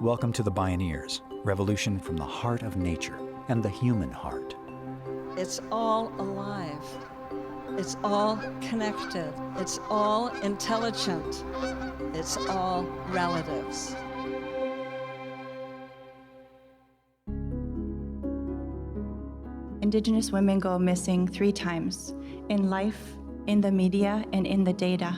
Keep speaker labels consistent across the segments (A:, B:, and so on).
A: Welcome to the Bioneers, revolution from the heart of nature and the human heart.
B: It's all alive. It's all connected. It's all intelligent. It's all relatives.
C: Indigenous women go missing 3 times in life, in the media, and in the data.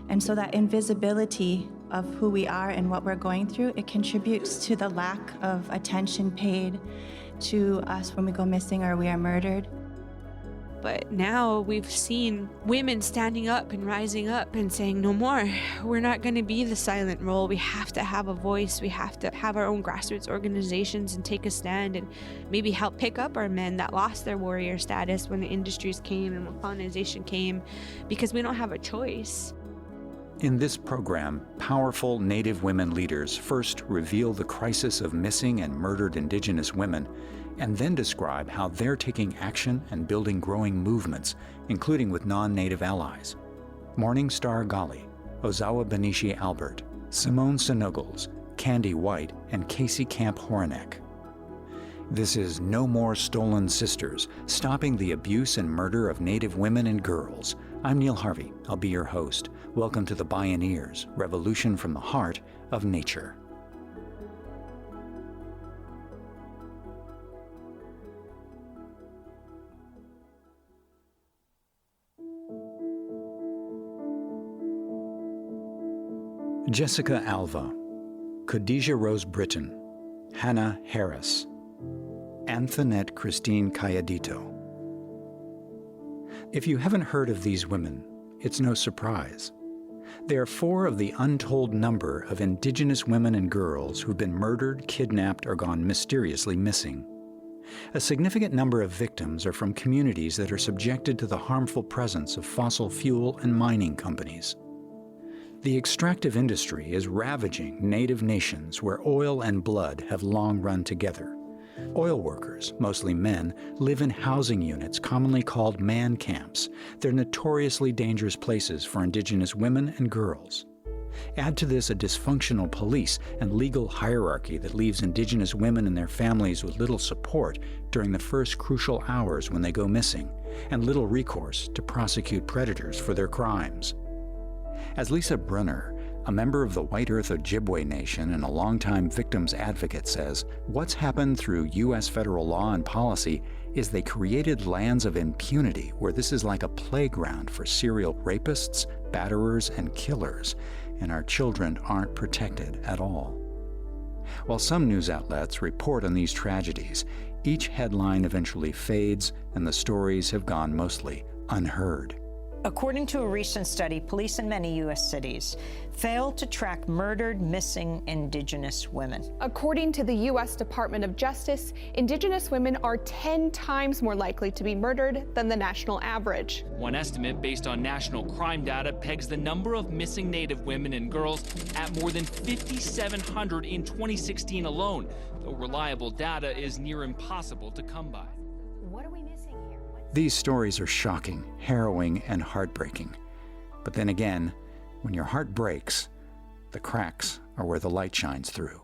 C: And so that invisibility of who we are and what we're going through, it contributes to the lack of attention paid to us when we go missing or we are murdered.
D: But now we've seen women standing up and rising up and saying, no more. We're not going to be the silent role. We have to have a voice. We have to have our own grassroots organizations and take a stand and maybe help pick up our men that lost their warrior status when the industries came and when colonization came, because we don't have a choice.
A: In this program, powerful Native women leaders first reveal the crisis of missing and murdered Indigenous women, and then describe how they're taking action and building growing movements, including with non-Native allies. Star Gali, Ozawa Bineshi Albert, Simone Senogles, Kandi White, and Casey Camp Horinek. This is No More Stolen Sisters, Stopping the Abuse and Murder of Native Women and Girls. I'm Neil Harvey. I'll be your host. Welcome to the Bioneers, revolution from the heart of nature. Jessica Alva, Khadija Rose Britton, Hanna Harris, Anthonette Christine Cayedito. If you haven't heard of these women, it's no surprise. They are 4 of the untold number of Indigenous women and girls who've been murdered, kidnapped, or gone mysteriously missing. A significant number of victims are from communities that are subjected to the harmful presence of fossil fuel and mining companies. The extractive industry is ravaging Native nations where oil and blood have long run together. Oil workers, mostly men, live in housing units commonly called man camps. They're notoriously dangerous places for Indigenous women and girls. Add to this a dysfunctional police and legal hierarchy that leaves Indigenous women and their families with little support during the first crucial hours when they go missing, and little recourse to prosecute predators for their crimes. As Lisa Brunner, a member of the White Earth Ojibwe Nation and a longtime victims advocate, says, what's happened through U.S. federal law and policy is they created lands of impunity where this is like a playground for serial rapists, batterers, and killers, and our children aren't protected at all. While some news outlets report on these tragedies, each headline eventually fades and the stories have gone mostly unheard.
E: According to a recent study, police in many U.S. cities failed to track murdered, missing Indigenous women.
F: According to the U.S. Department of Justice, Indigenous women are 10 times more likely to be murdered than the national average.
G: One estimate based on national crime data pegs the number of missing Native women and girls at more than 5,700 in 2016 alone, though reliable data is near impossible to come by.
E: What are we missing here?
A: These stories are shocking, harrowing, and heartbreaking. But then again, when your heart breaks, the cracks are where the light shines through.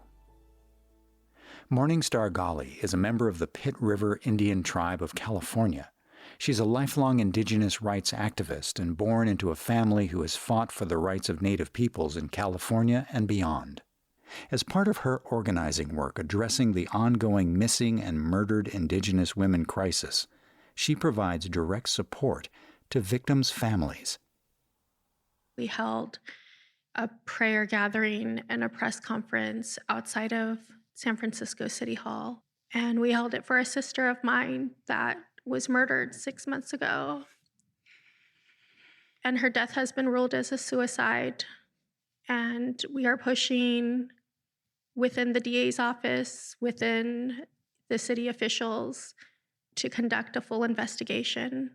A: Star Gali is a member of the Pitt River Indian Tribe of California. She's a lifelong Indigenous rights activist and born into a family who has fought for the rights of Native peoples in California and beyond. As part of her organizing work addressing the ongoing missing and murdered Indigenous women crisis, she provides direct support to victims' families.
H: We held a prayer gathering and a press conference outside of San Francisco City Hall. And we held it for a sister of mine that was murdered 6 months ago. And her death has been ruled as a suicide. And we are pushing within the DA's office, within the city officials, to conduct a full investigation.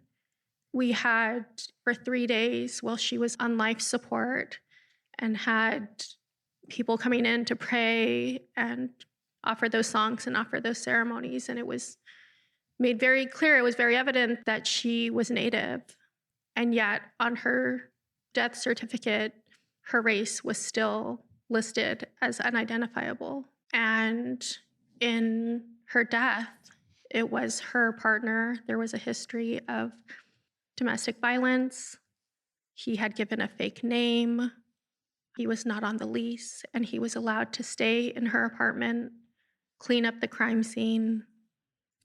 H: We had, for 3 days while she was on life support, and had people coming in to pray and offer those songs and offer those ceremonies. And it was made very clear, it was very evident that she was Native. And yet on her death certificate, her race was still listed as unidentifiable. And in her death, it was her partner. There was a history of domestic violence. He had given a fake name. He was not on the lease, and he was allowed to stay in her apartment, clean up the crime scene,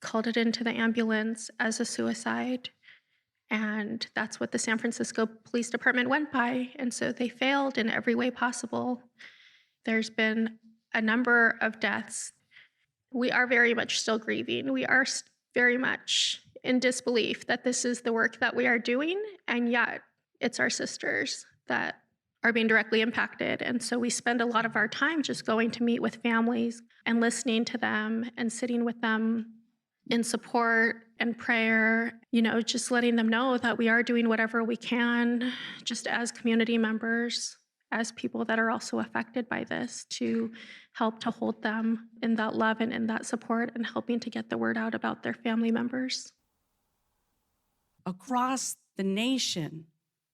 H: called it into the ambulance as a suicide. And that's what the San Francisco Police Department went by. And so they failed in every way possible. There's been a number of deaths. We are very much still grieving. We are very much in disbelief that this is the work that we are doing, and yet it's our sisters that are being directly impacted. And so we spend a lot of our time just going to meet with families and listening to them and sitting with them in support and prayer, just letting them know that we are doing whatever we can, just as community members, as people that are also affected by this, to help to hold them in that love and in that support and helping to get the word out about their family members.
I: Across the nation,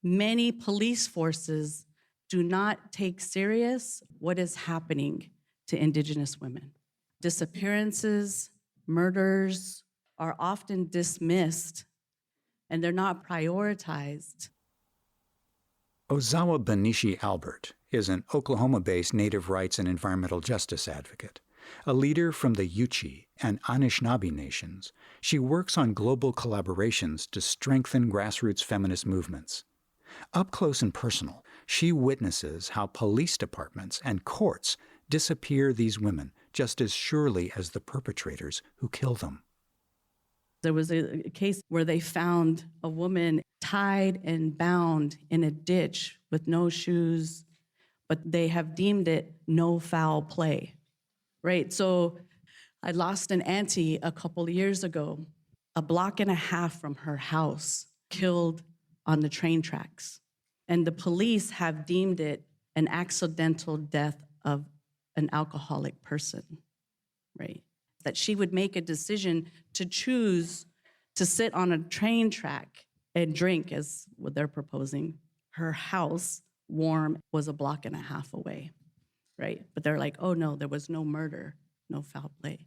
I: many police forces do not take serious what is happening to Indigenous women. Disappearances, murders are often dismissed, and they're not prioritized.
A: Ozawa Bineshi Albert is an Oklahoma-based native rights and environmental justice advocate. A leader from the Yuchi and Anishinaabe nations, she works on global collaborations to strengthen grassroots feminist movements. Up close and personal, she witnesses how police departments and courts disappear these women just as surely as the perpetrators who kill them.
I: There was a case where they found a woman tied and bound in a ditch with no shoes, but they have deemed it no foul play, right? So I lost an auntie a couple of years ago, a block and a half from her house, killed on the train tracks. And the police have deemed it an accidental death of an alcoholic person, right? That she would make a decision to choose to sit on a train track and drink, as what they're proposing. Her house, warm, was a block and a half away, right? But they're like, oh no, there was no murder, no foul play.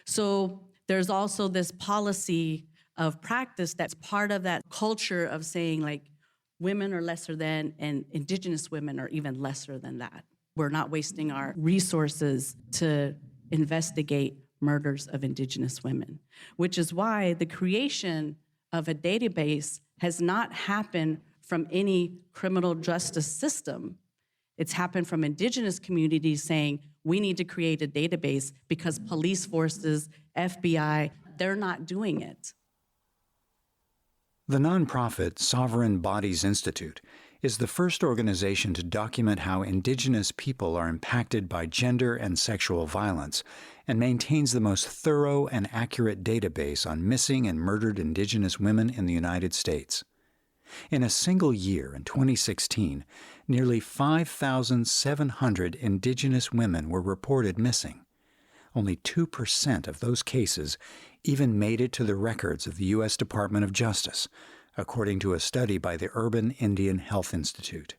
I: So there's also this policy of practice that's part of that culture of saying, like, women are lesser than, and Indigenous women are even lesser than that. We're not wasting our resources to investigate murders of Indigenous women, which is why the creation of a database has not happened from any criminal justice system. It's happened from Indigenous communities saying, we need to create a database because police forces, FBI, they're not doing it.
A: The nonprofit Sovereign Bodies Institute is the first organization to document how Indigenous people are impacted by gender and sexual violence, and maintains the most thorough and accurate database on missing and murdered Indigenous women in the United States. In a single year, in 2016, nearly 5,700 Indigenous women were reported missing. Only 2% of those cases even made it to the records of the U.S. Department of Justice, according to a study by the Urban Indian Health Institute.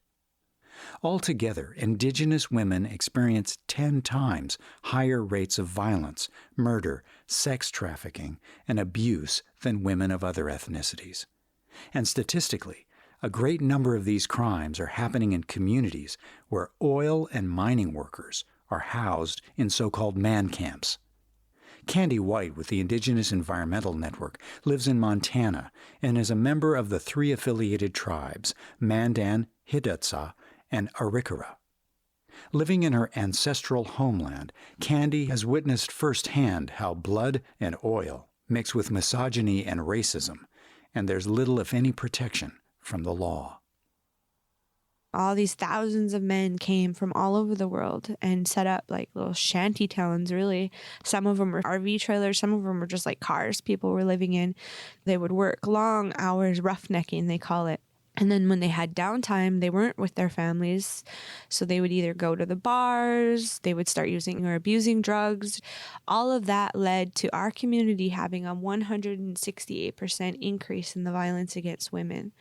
A: Altogether, Indigenous women experience 10 times higher rates of violence, murder, sex trafficking, and abuse than women of other ethnicities. And statistically, a great number of these crimes are happening in communities where oil and mining workers are housed in so-called man camps. Kandi White with the Indigenous Environmental Network lives in Montana and is a member of the 3 affiliated tribes, Mandan, Hidatsa, and Arikara. Living in her ancestral homeland, Kandi has witnessed firsthand how blood and oil mix with misogyny and racism, and there's little, if any, protection from the law.
D: All these thousands of men came from all over the world and set up like little shanty towns, really. Some of them were RV trailers. Some of them were just like cars people were living in. They would work long hours, roughnecking, they call it. And then when they had downtime, they weren't with their families. So they would either go to the bars, they would start using or abusing drugs. All of that led to our community having a 168% increase in the violence against women.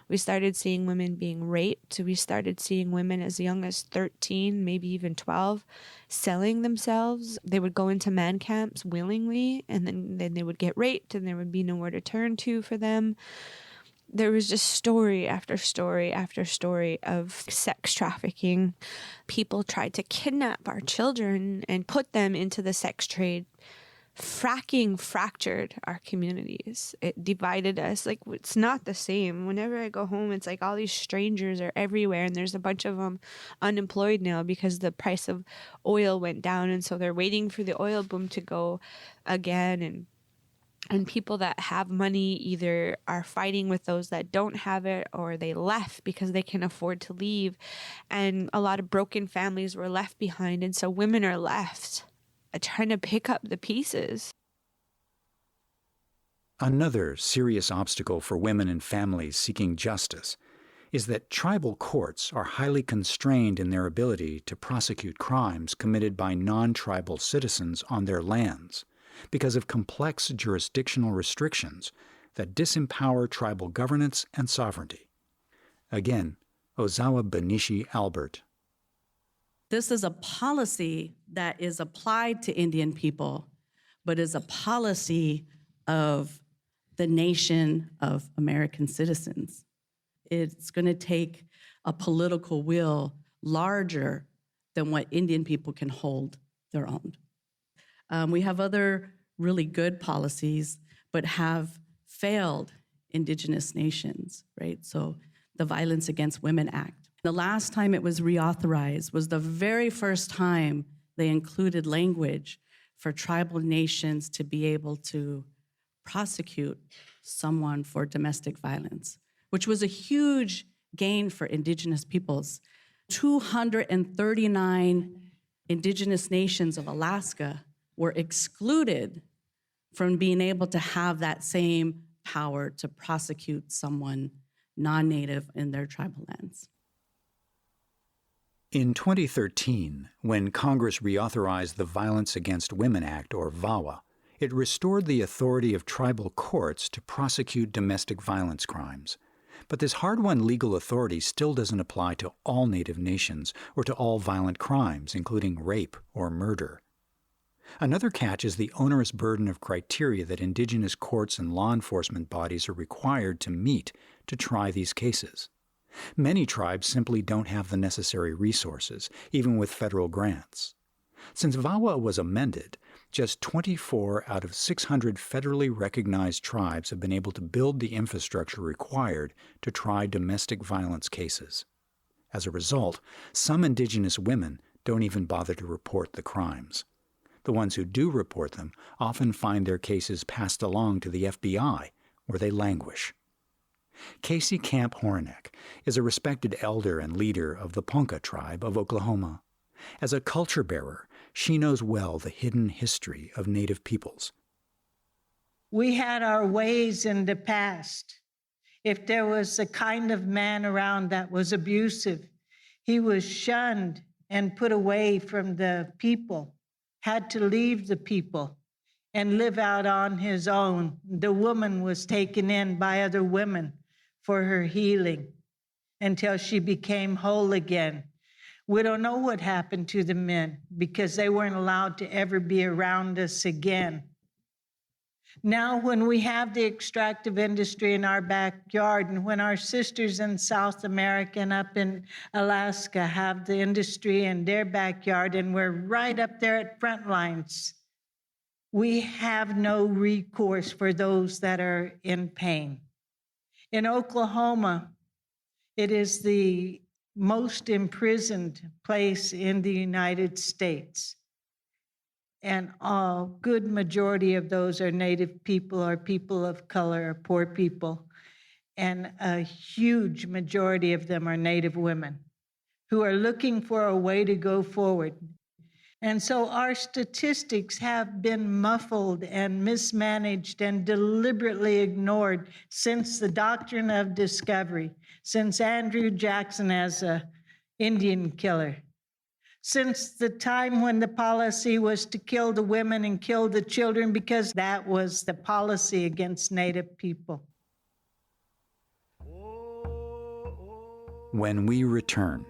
D: We started seeing women being raped. We started seeing women as young as 13, maybe even 12, selling themselves. They would go into man camps willingly, and then they would get raped, and there would be nowhere to turn to for them. There was just story after story after story of sex trafficking. People tried to kidnap our children and put them into the sex trade. Fracking fractured our communities. It divided us. Like, it's not the same. Whenever I go home, it's like all these strangers are everywhere, and there's a bunch of them unemployed now because the price of oil went down, and so they're waiting for the oil boom to go again. And people that have money either are fighting with those that don't have it, or they left because they can afford to leave. And a lot of broken families were left behind. And so women are left trying to pick up the pieces.
A: Another serious obstacle for women and families seeking justice is that tribal courts are highly constrained in their ability to prosecute crimes committed by non-tribal citizens on their lands, because of complex jurisdictional restrictions that disempower tribal governance and sovereignty. Again, Ozawa Bineshi Albert.
I: This is a policy that is applied to Indian people, but is a policy of the nation of American citizens. It's going to take a political will larger than what Indian people can hold their own. We have other really good policies, but have failed Indigenous nations, right? So the Violence Against Women Act. The last time it was reauthorized was the very first time they included language for tribal nations to be able to prosecute someone for domestic violence, which was a huge gain for Indigenous peoples. 239 Indigenous nations of Alaska were excluded from being able to have that same power to prosecute someone non-native in their tribal lands.
A: In 2013, when Congress reauthorized the Violence Against Women Act, or VAWA, it restored the authority of tribal courts to prosecute domestic violence crimes. But this hard-won legal authority still doesn't apply to all Native nations or to all violent crimes, including rape or murder. Another catch is the onerous burden of criteria that Indigenous courts and law enforcement bodies are required to meet to try these cases. Many tribes simply don't have the necessary resources, even with federal grants. Since VAWA was amended, just 24 out of 600 federally recognized tribes have been able to build the infrastructure required to try domestic violence cases. As a result, some Indigenous women don't even bother to report the crimes. The ones who do report them often find their cases passed along to the FBI, where they languish. Casey Camp Horinek is a respected elder and leader of the Ponca tribe of Oklahoma. As a culture bearer, she knows well the hidden history of Native peoples.
J: We had our ways in the past. If there was a kind of man around that was abusive, he was shunned and put away from the people, had to leave the people and live out on his own. The woman was taken in by other women for her healing until she became whole again. We don't know what happened to the men because they weren't allowed to ever be around us again. Now, when we have the extractive industry in our backyard, and when our sisters in South America and up in Alaska have the industry in their backyard, and we're right up there at front lines, we have no recourse for those that are in pain. In Oklahoma, it is the most imprisoned place in the United States. And a good majority of those are Native people or people of color or poor people. And a huge majority of them are Native women who are looking for a way to go forward. And so our statistics have been muffled and mismanaged and deliberately ignored since the doctrine of discovery, since Andrew Jackson as an Indian killer, since the time when the policy was to kill the women and kill the children because that was the policy against Native people.
A: When we return,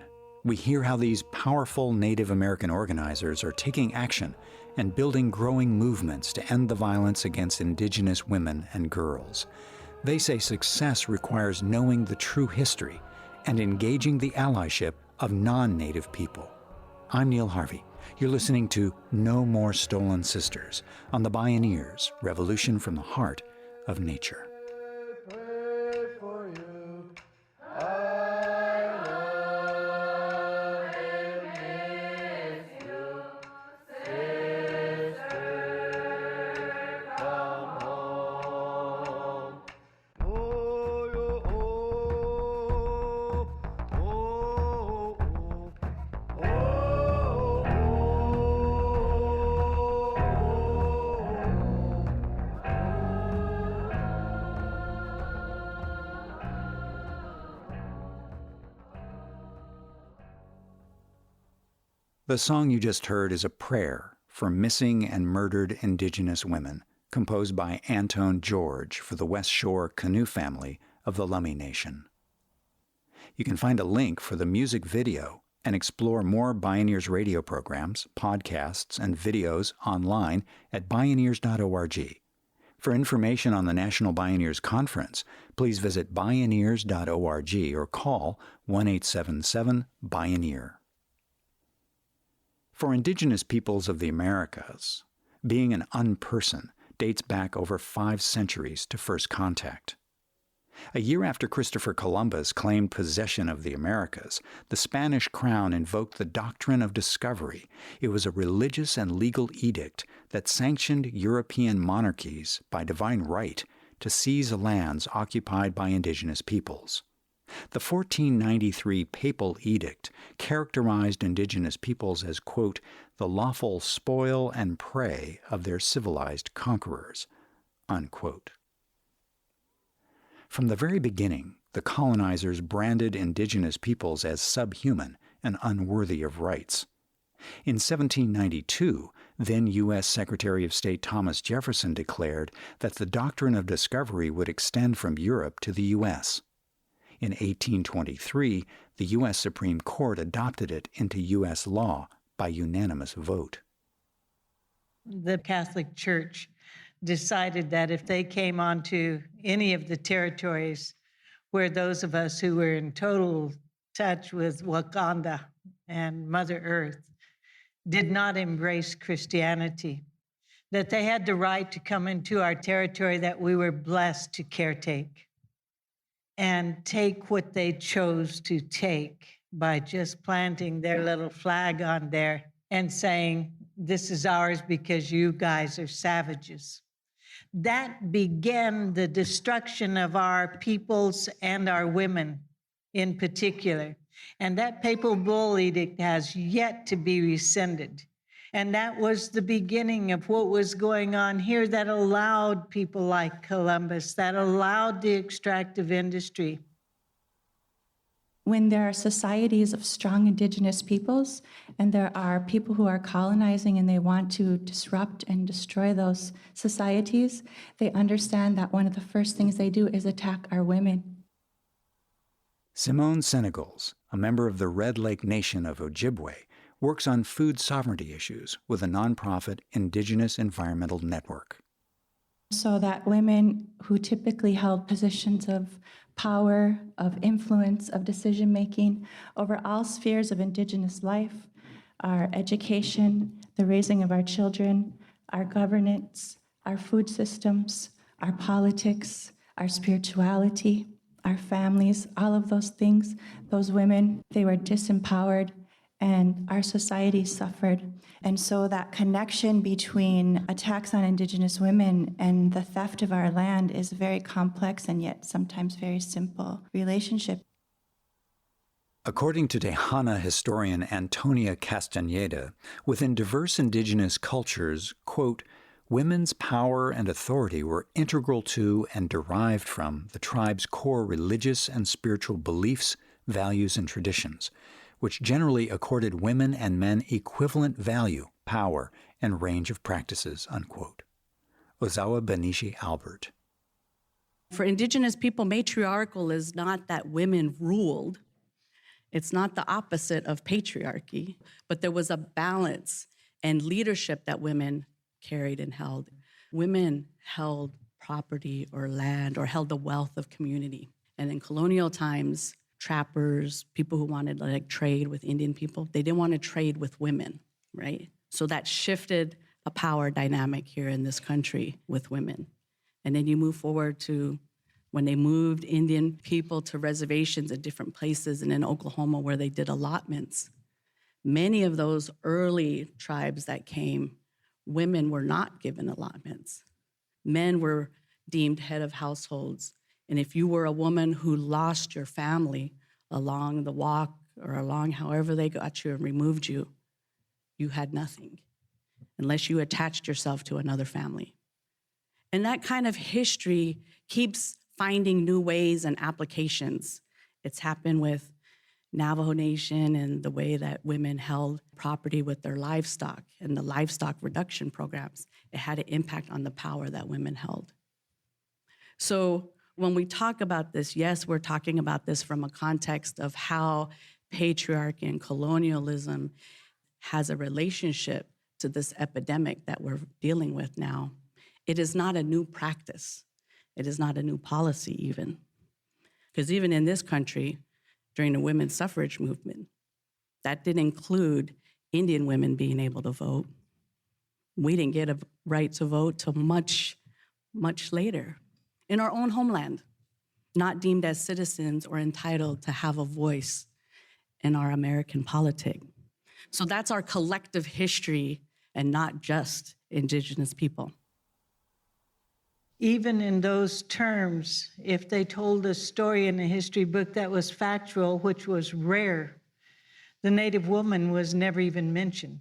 A: we hear how these powerful Native American organizers are taking action and building growing movements to end the violence against Indigenous women and girls. They say success requires knowing the true history and engaging the allyship of non-Native people. I'm Neil Harvey. You're listening to No More Stolen Sisters on the Bioneers, Revolution from the Heart of Nature. The song you just heard is a prayer for missing and murdered Indigenous women, composed by Antone George for the West Shore Canoe family of the Lummi Nation. You can find a link for the music video and explore more Bioneers radio programs, podcasts, and videos online at bioneers.org. For information on the National Bioneers Conference, please visit bioneers.org or call 1-877-BIONEER. For Indigenous peoples of the Americas, being an unperson dates back over 5 centuries to first contact. A year after Christopher Columbus claimed possession of the Americas, the Spanish crown invoked the doctrine of discovery. It was a religious and legal edict that sanctioned European monarchies by divine right to seize lands occupied by Indigenous peoples. The 1493 Papal Edict characterized Indigenous peoples as, quote, the lawful spoil and prey of their civilized conquerors, unquote. From the very beginning, the colonizers branded Indigenous peoples as subhuman and unworthy of rights. In 1792, then U.S. Secretary of State Thomas Jefferson declared that the doctrine of discovery would extend from Europe to the U.S. In 1823, the U.S. Supreme Court adopted it into U.S. law by unanimous vote.
J: The Catholic Church decided that if they came onto any of the territories where those of us who were in total touch with Wakanda and Mother Earth did not embrace Christianity, that they had the right to come into our territory that we were blessed to caretake and take what they chose to take by just planting their little flag on there and saying, this is ours because you guys are savages. That began the destruction of our peoples and our women in particular. And that papal bull edict has yet to be rescinded. And that was the beginning of what was going on here that allowed people like Columbus, that allowed the extractive industry.
C: When there are societies of strong Indigenous peoples, and there are people who are colonizing and they want to disrupt and destroy those societies, they understand that one of the first things they do is attack our women.
A: Simone Senogles, a member of the Red Lake Nation of Ojibwe, works on food sovereignty issues with a nonprofit Indigenous Environmental Network.
C: So that women who typically held positions of power, of influence, of decision-making over all spheres of Indigenous life, our education, the raising of our children, our governance, our food systems, our politics, our spirituality, our families, all of those things, those women, they were disempowered and our society suffered. And so that connection between attacks on Indigenous women and the theft of our land is a very complex and yet sometimes very simple relationship.
A: According to Tejana historian Antonia Castañeda, within diverse indigenous cultures, quote, women's power and authority were integral to and derived from the tribe's core religious and spiritual beliefs, values, and traditions, which generally accorded women and men equivalent value, power, and range of practices, unquote. Ozawa Bineshi Albert.
I: For Indigenous people, matriarchal is not that women ruled. It's not the opposite of patriarchy, but there was a balance and leadership that women carried and held. Women held property or land or held the wealth of community. And in colonial times, trappers, people who wanted to trade with Indian people, they didn't want to trade with women, right? So that shifted a power dynamic here in this country with women. And then you move forward to when they moved Indian people to reservations at different places, and in Oklahoma where they did allotments. Many of those early tribes that came, women were not given allotments. Men were deemed head of households. And if you were a woman who lost your family along the walk or along however they got you and removed you, you had nothing unless you attached yourself to another family. And that kind of history keeps finding new ways and applications. It's happened with Navajo Nation and the way that women held property with their livestock and the livestock reduction programs. It had an impact on the power that women held. So when we talk about this, yes, we're talking about this from a context of how patriarchy and colonialism has a relationship to this epidemic that we're dealing with now. It is not a new practice. It is not a new policy even. Because even in this country, during the women's suffrage movement, that didn't include Indian women being able to vote. We didn't get a right to vote till much, much later in our own homeland, not deemed as citizens or entitled to have a voice in our American politics. So that's our collective history and not just Indigenous people.
J: Even in those terms, if they told a story in a history book that was factual, which was rare, the Native woman was never even mentioned.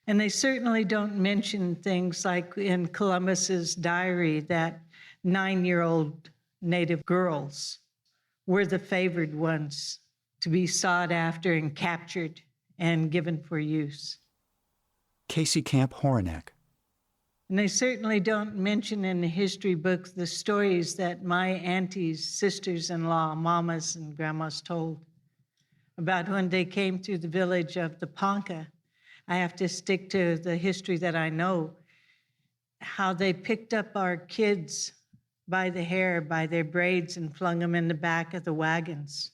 J: And they certainly don't mention things like in Columbus's diary that 9-year-old Native girls were the favored ones to be sought after and captured and given for use.
A: Casey Camp Horinek.
J: And they certainly don't mention in the history books the stories that my aunties, sisters-in-law, mamas, and grandmas told about when they came to the village of the Ponca. I have to stick to the history that I know, how they picked up our kids by the hair, by their braids, and flung them in the back of the wagons,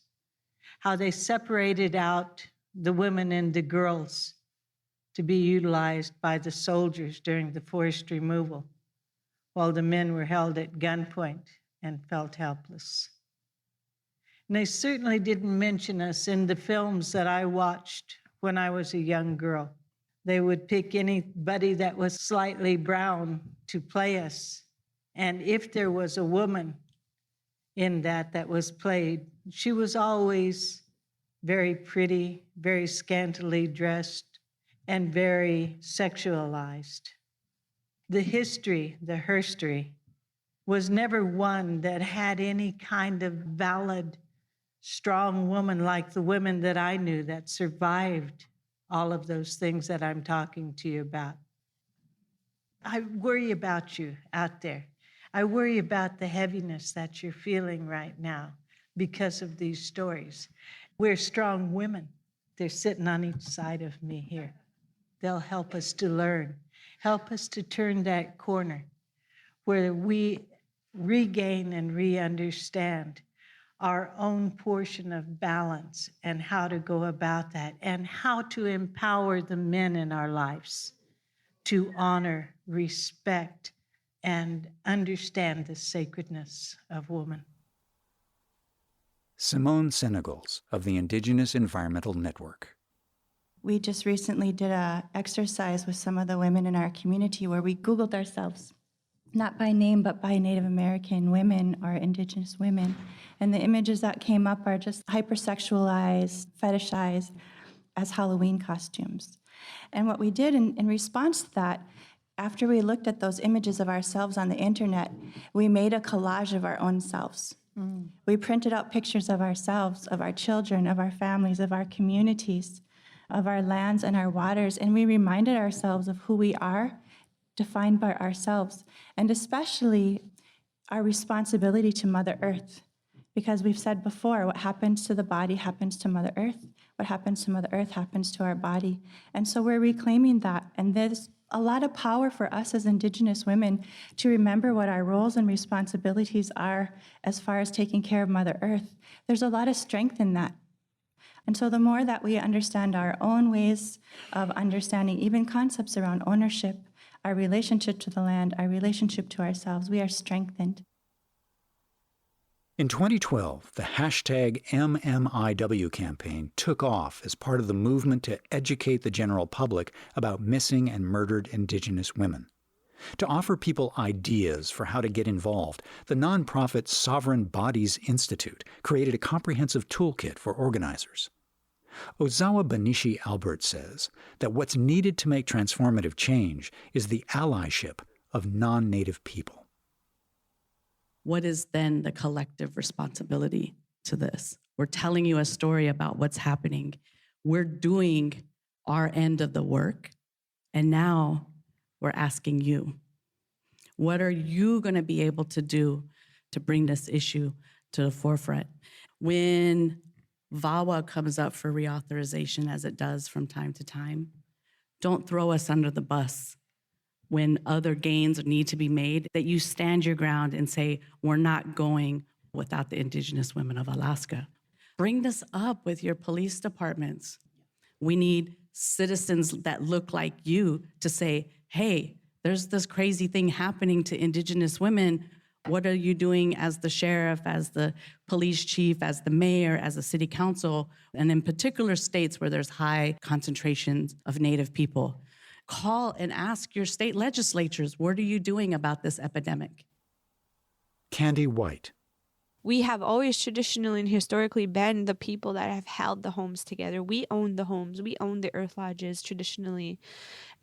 J: how they separated out the women and the girls to be utilized by the soldiers during the forced removal, while the men were held at gunpoint and felt helpless. And they certainly didn't mention us in the films that I watched when I was a young girl. They would pick anybody that was slightly brown to play us. And if there was a woman in that was played, she was always very pretty, very scantily dressed, and very sexualized. The history, the herstory, was never one that had any kind of valid, strong woman like the women that I knew that survived all of those things that I'm talking to you about. I worry about you out there. I worry about the heaviness that you're feeling right now because of these stories. We're strong women. They're sitting on each side of me here. They'll help us to learn, help us to turn that corner where we regain and re-understand our own portion of balance and how to go about that and how to empower the men in our lives to honor, respect, and understand the sacredness of woman.
A: Simone Senogles of the Indigenous Environmental Network.
C: We just recently did an exercise with some of the women in our community where we Googled ourselves not by name, but by Native American women or Indigenous women. And the images that came up are just hypersexualized, fetishized as Halloween costumes. And what we did in response to that, after we looked at those images of ourselves on the internet, we made a collage of our own selves. We printed out pictures of ourselves, of our children, of our families, of our communities, of our lands and our waters, and we reminded ourselves of who we are, defined by ourselves, and especially our responsibility to Mother Earth. Because we've said before, what happens to the body happens to Mother Earth. What happens to Mother Earth happens to our body. And so we're reclaiming that. And there's a lot of power for us as Indigenous women to remember what our roles and responsibilities are as far as taking care of Mother Earth. There's a lot of strength in that. And so the more that we understand our own ways of understanding even concepts around ownership, our relationship to the land, our relationship to ourselves, we are strengthened.
A: In 2012, the hashtag MMIW campaign took off as part of the movement to educate the general public about missing and murdered Indigenous women. To offer people ideas for how to get involved, the nonprofit Sovereign Bodies Institute created a comprehensive toolkit for organizers. Ozawa Bineshi Albert says that what's needed to make transformative change is the allyship of non-Native people.
I: What is then the collective responsibility to this? We're telling you a story about what's happening. We're doing our end of the work, and now we're asking you, what are you going to be able to do to bring this issue to the forefront? When VAWA comes up for reauthorization, as it does from time to time, don't throw us under the bus. When other gains need to be made, that you stand your ground and say, we're not going without the Indigenous women of Alaska. Bring this up with your police departments. We need citizens that look like you to say, hey, there's this crazy thing happening to Indigenous women. What are you doing as the sheriff, as the police chief, as the mayor, as the city council, and in particular states where there's high concentrations of Native people? Call and ask your state legislatures, what are you doing about this epidemic?
A: Kandi White.
D: We have always traditionally and historically been the people that have held the homes together. We own the homes. We own the earth lodges traditionally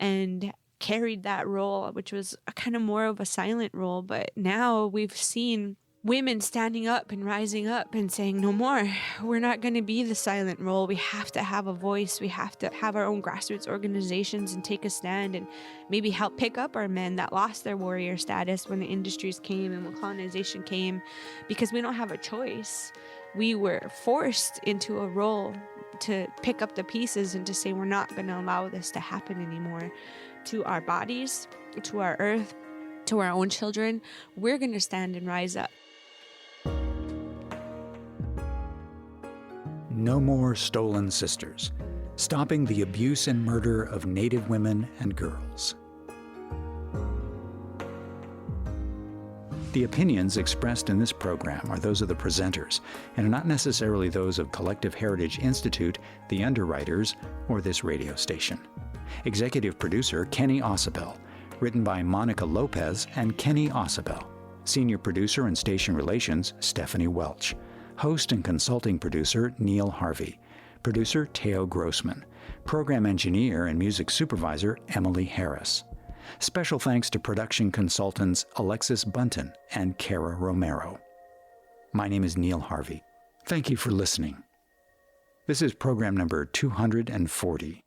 D: and carried that role, which was a kind of more of a silent role. But now we've seen women standing up and rising up and saying, no more. We're not going to be the silent role. We have to have a voice. We have to have our own grassroots organizations and take a stand and maybe help pick up our men that lost their warrior status when the industries came and when colonization came, because we don't have a choice. We were forced into a role to pick up the pieces and to say, we're not going to allow this to happen anymore to our bodies, to our earth, to our own children. We're going to stand and rise up.
A: No more stolen sisters. Stopping the abuse and murder of Native women and girls. The opinions expressed in this program are those of the presenters and are not necessarily those of Collective Heritage Institute, the underwriters, or this radio station. Executive producer Kenny Osabel. Written by Monica Lopez and Kenny Osabel. Senior producer and station relations Stephanie Welch. Host and consulting producer Neil Harvey. Producer Teo Grossman. Program engineer and music supervisor Emily Harris. Special thanks to production consultants Alexis Bunton and Kara Romero. My name is Neil Harvey. Thank you for listening. This is program number 240.